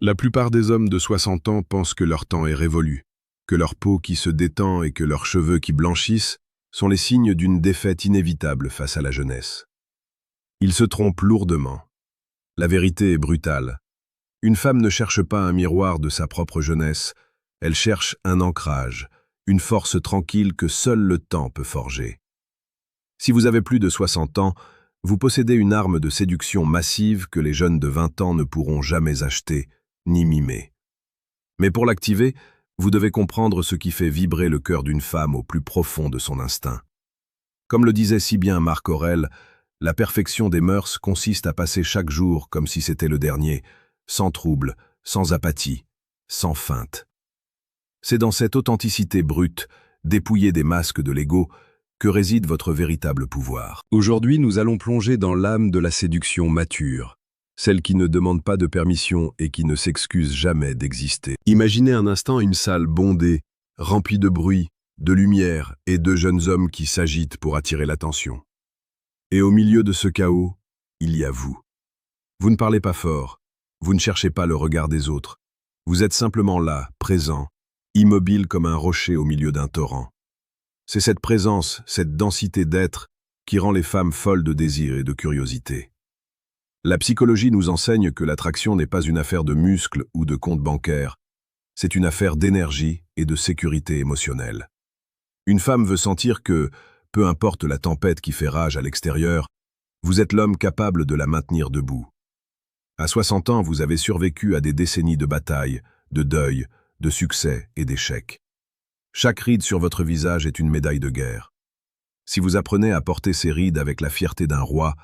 La plupart des hommes de 60 ans pensent que leur temps est révolu, que leur peau qui se détend et que leurs cheveux qui blanchissent sont les signes d'une défaite inévitable face à la jeunesse. Ils se trompent lourdement. La vérité est brutale. Une femme ne cherche pas un miroir de sa propre jeunesse, elle cherche un ancrage, une force tranquille que seul le temps peut forger. Si vous avez plus de 60 ans, vous possédez une arme de séduction massive que les jeunes de 20 ans ne pourront jamais acheter, ni mimer. Mais pour l'activer, vous devez comprendre ce qui fait vibrer le cœur d'une femme au plus profond de son instinct. Comme le disait si bien Marc Aurèle, la perfection des mœurs consiste à passer chaque jour comme si c'était le dernier, sans trouble, sans apathie, sans feinte. C'est dans cette authenticité brute, dépouillée des masques de l'ego, que réside votre véritable pouvoir. Aujourd'hui, nous allons plonger dans l'âme de la séduction mature, celle qui ne demande pas de permission et qui ne s'excuse jamais d'exister. Imaginez un instant une salle bondée, remplie de bruit, de lumière et de jeunes hommes qui s'agitent pour attirer l'attention. Et au milieu de ce chaos, il y a vous. Vous ne parlez pas fort, vous ne cherchez pas le regard des autres. Vous êtes simplement là, présent, immobile comme un rocher au milieu d'un torrent. C'est cette présence, cette densité d'être qui rend les femmes folles de désir et de curiosité. La psychologie nous enseigne que l'attraction n'est pas une affaire de muscles ou de compte bancaire, c'est une affaire d'énergie et de sécurité émotionnelle. Une femme veut sentir que, peu importe la tempête qui fait rage à l'extérieur, vous êtes l'homme capable de la maintenir debout. À 60 ans, vous avez survécu à des décennies de batailles, de deuil, de succès et d'échecs. Chaque ride sur votre visage est une médaille de guerre. Si vous apprenez à porter ces rides avec la fierté d'un roi,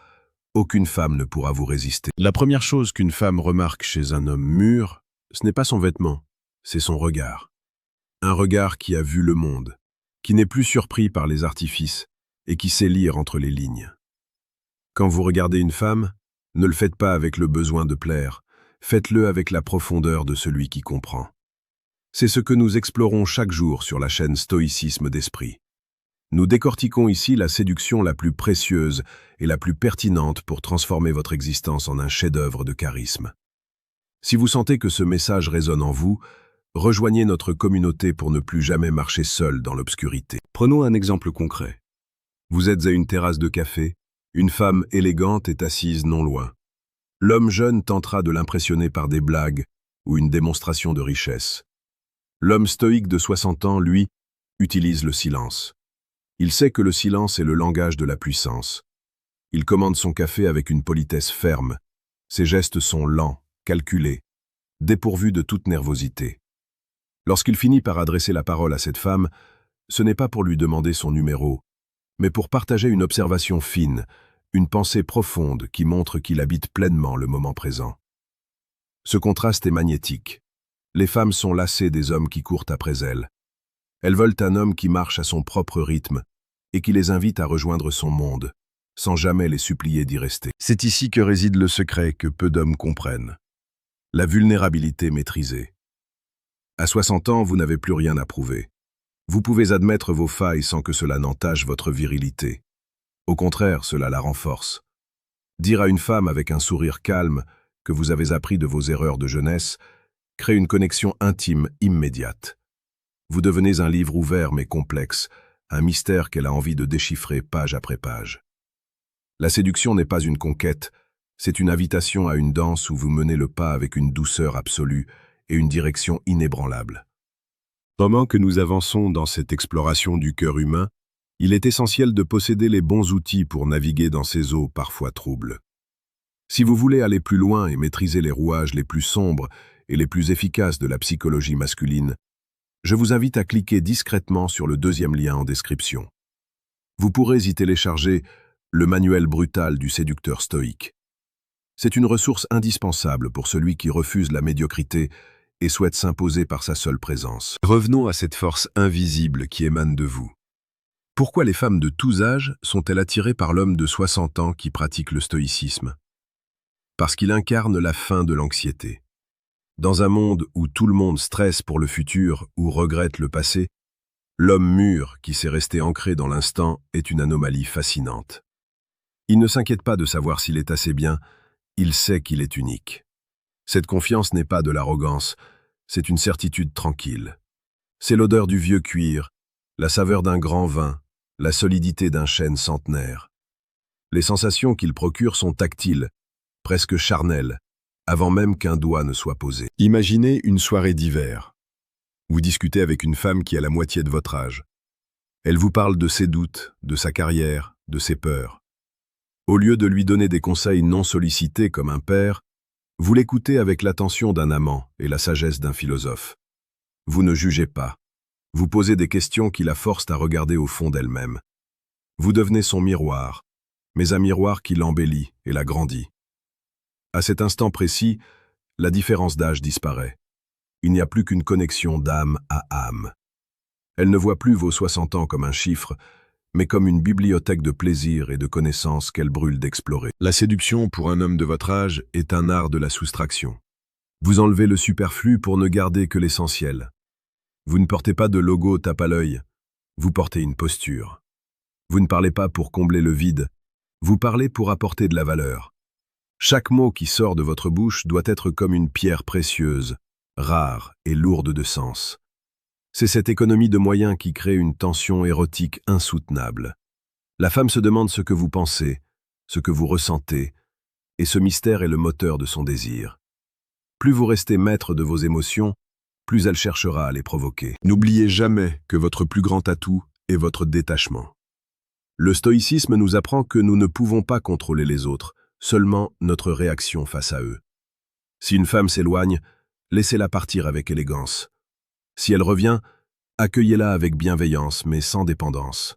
aucune femme ne pourra vous résister. La première chose qu'une femme remarque chez un homme mûr, ce n'est pas son vêtement, c'est son regard. Un regard qui a vu le monde, qui n'est plus surpris par les artifices et qui sait lire entre les lignes. Quand vous regardez une femme, ne le faites pas avec le besoin de plaire, faites-le avec la profondeur de celui qui comprend. C'est ce que nous explorons chaque jour sur la chaîne Stoïcisme d'Esprit. Nous décortiquons ici la séduction la plus précieuse et la plus pertinente pour transformer votre existence en un chef-d'œuvre de charisme. Si vous sentez que ce message résonne en vous, rejoignez notre communauté pour ne plus jamais marcher seul dans l'obscurité. Prenons un exemple concret. Vous êtes à une terrasse de café, une femme élégante est assise non loin. L'homme jeune tentera de l'impressionner par des blagues ou une démonstration de richesse. L'homme stoïque de 60 ans, lui, utilise le silence. Il sait que le silence est le langage de la puissance. Il commande son café avec une politesse ferme. Ses gestes sont lents, calculés, dépourvus de toute nervosité. Lorsqu'il finit par adresser la parole à cette femme, ce n'est pas pour lui demander son numéro, mais pour partager une observation fine, une pensée profonde qui montre qu'il habite pleinement le moment présent. Ce contraste est magnétique. Les femmes sont lassées des hommes qui courent après elles. Elles veulent un homme qui marche à son propre rythme et qui les invite à rejoindre son monde, sans jamais les supplier d'y rester. C'est ici que réside le secret que peu d'hommes comprennent. La vulnérabilité maîtrisée. À 60 ans, vous n'avez plus rien à prouver. Vous pouvez admettre vos failles sans que cela n'entache votre virilité. Au contraire, cela la renforce. Dire à une femme avec un sourire calme que vous avez appris de vos erreurs de jeunesse crée une connexion intime immédiate. Vous devenez un livre ouvert mais complexe, un mystère qu'elle a envie de déchiffrer page après page. La séduction n'est pas une conquête, c'est une invitation à une danse où vous menez le pas avec une douceur absolue et une direction inébranlable. Pendant que nous avançons dans cette exploration du cœur humain, il est essentiel de posséder les bons outils pour naviguer dans ces eaux parfois troubles. Si vous voulez aller plus loin et maîtriser les rouages les plus sombres et les plus efficaces de la psychologie masculine, je vous invite à cliquer discrètement sur le deuxième lien en description. Vous pourrez y télécharger le manuel brutal du séducteur stoïque. C'est une ressource indispensable pour celui qui refuse la médiocrité et souhaite s'imposer par sa seule présence. Revenons à cette force invisible qui émane de vous. Pourquoi les femmes de tous âges sont-elles attirées par l'homme de 60 ans qui pratique le stoïcisme? Parce qu'il incarne la fin de l'anxiété. Dans un monde où tout le monde stresse pour le futur ou regrette le passé, l'homme mûr qui s'est resté ancré dans l'instant est une anomalie fascinante. Il ne s'inquiète pas de savoir s'il est assez bien, il sait qu'il est unique. Cette confiance n'est pas de l'arrogance, c'est une certitude tranquille. C'est l'odeur du vieux cuir, la saveur d'un grand vin, la solidité d'un chêne centenaire. Les sensations qu'il procure sont tactiles, presque charnelles, avant même qu'un doigt ne soit posé. Imaginez une soirée d'hiver. Vous discutez avec une femme qui a la moitié de votre âge. Elle vous parle de ses doutes, de sa carrière, de ses peurs. Au lieu de lui donner des conseils non sollicités comme un père, vous l'écoutez avec l'attention d'un amant et la sagesse d'un philosophe. Vous ne jugez pas. Vous posez des questions qui la forcent à regarder au fond d'elle-même. Vous devenez son miroir, mais un miroir qui l'embellit et la grandit. À cet instant précis, la différence d'âge disparaît. Il n'y a plus qu'une connexion d'âme à âme. Elle ne voit plus vos 60 ans comme un chiffre, mais comme une bibliothèque de plaisir et de connaissances qu'elle brûle d'explorer. La séduction pour un homme de votre âge est un art de la soustraction. Vous enlevez le superflu pour ne garder que l'essentiel. Vous ne portez pas de logo tape à l'œil, vous portez une posture. Vous ne parlez pas pour combler le vide, vous parlez pour apporter de la valeur. Chaque mot qui sort de votre bouche doit être comme une pierre précieuse, rare et lourde de sens. C'est cette économie de moyens qui crée une tension érotique insoutenable. La femme se demande ce que vous pensez, ce que vous ressentez, et ce mystère est le moteur de son désir. Plus vous restez maître de vos émotions, plus elle cherchera à les provoquer. N'oubliez jamais que votre plus grand atout est votre détachement. Le stoïcisme nous apprend que nous ne pouvons pas contrôler les autres, seulement notre réaction face à eux. Si une femme s'éloigne, laissez-la partir avec élégance. Si elle revient, accueillez-la avec bienveillance, mais sans dépendance.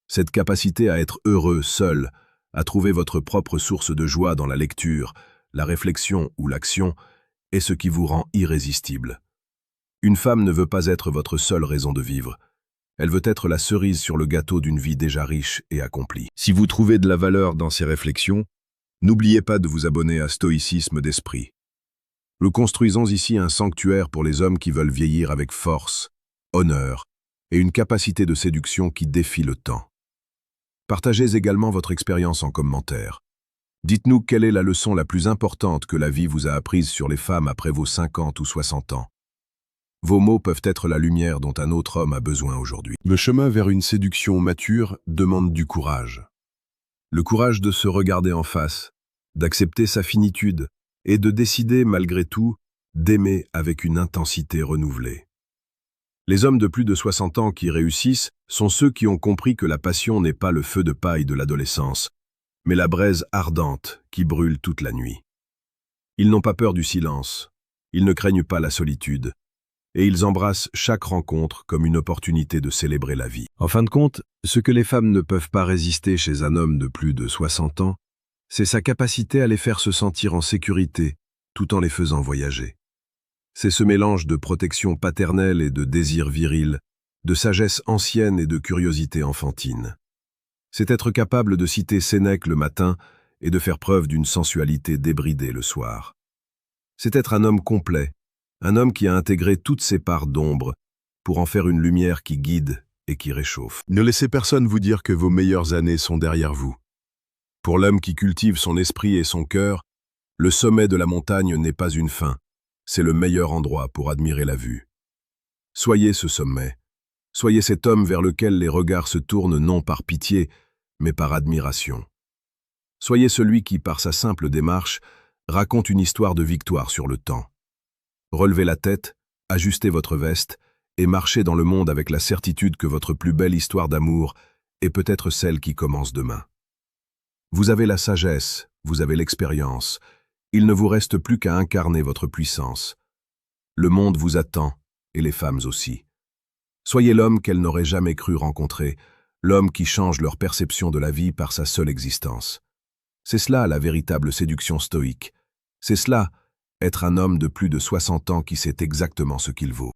Cette capacité à être heureux seul, à trouver votre propre source de joie dans la lecture, la réflexion ou l'action, est ce qui vous rend irrésistible. Une femme ne veut pas être votre seule raison de vivre. Elle veut être la cerise sur le gâteau d'une vie déjà riche et accomplie. Si vous trouvez de la valeur dans ces réflexions, n'oubliez pas de vous abonner à Stoïcisme d'Esprit. Nous construisons ici un sanctuaire pour les hommes qui veulent vieillir avec force, honneur et une capacité de séduction qui défie le temps. Partagez également votre expérience en commentaire. Dites-nous quelle est la leçon la plus importante que la vie vous a apprise sur les femmes après vos 50 ou 60 ans. Vos mots peuvent être la lumière dont un autre homme a besoin aujourd'hui. Le chemin vers une séduction mature demande du courage. Le courage de se regarder en face, d'accepter sa finitude, et de décider, malgré tout, d'aimer avec une intensité renouvelée. Les hommes de plus de 60 ans qui réussissent sont ceux qui ont compris que la passion n'est pas le feu de paille de l'adolescence, mais la braise ardente qui brûle toute la nuit. Ils n'ont pas peur du silence, ils ne craignent pas la solitude, et ils embrassent chaque rencontre comme une opportunité de célébrer la vie. En fin de compte, ce que les femmes ne peuvent pas résister chez un homme de plus de 60 ans, c'est sa capacité à les faire se sentir en sécurité, tout en les faisant voyager. C'est ce mélange de protection paternelle et de désir viril, de sagesse ancienne et de curiosité enfantine. C'est être capable de citer Sénèque le matin et de faire preuve d'une sensualité débridée le soir. C'est être un homme complet, un homme qui a intégré toutes ses parts d'ombre pour en faire une lumière qui guide et qui réchauffe. Ne laissez personne vous dire que vos meilleures années sont derrière vous. Pour l'homme qui cultive son esprit et son cœur, le sommet de la montagne n'est pas une fin, c'est le meilleur endroit pour admirer la vue. Soyez ce sommet, soyez cet homme vers lequel les regards se tournent non par pitié, mais par admiration. Soyez celui qui, par sa simple démarche, raconte une histoire de victoire sur le temps. Relevez la tête, ajustez votre veste et marchez dans le monde avec la certitude que votre plus belle histoire d'amour est peut-être celle qui commence demain. Vous avez la sagesse, vous avez l'expérience. Il ne vous reste plus qu'à incarner votre puissance. Le monde vous attend, et les femmes aussi. Soyez l'homme qu'elles n'auraient jamais cru rencontrer, l'homme qui change leur perception de la vie par sa seule existence. C'est cela la véritable séduction stoïque. C'est cela, être un homme de plus de 60 ans qui sait exactement ce qu'il vaut.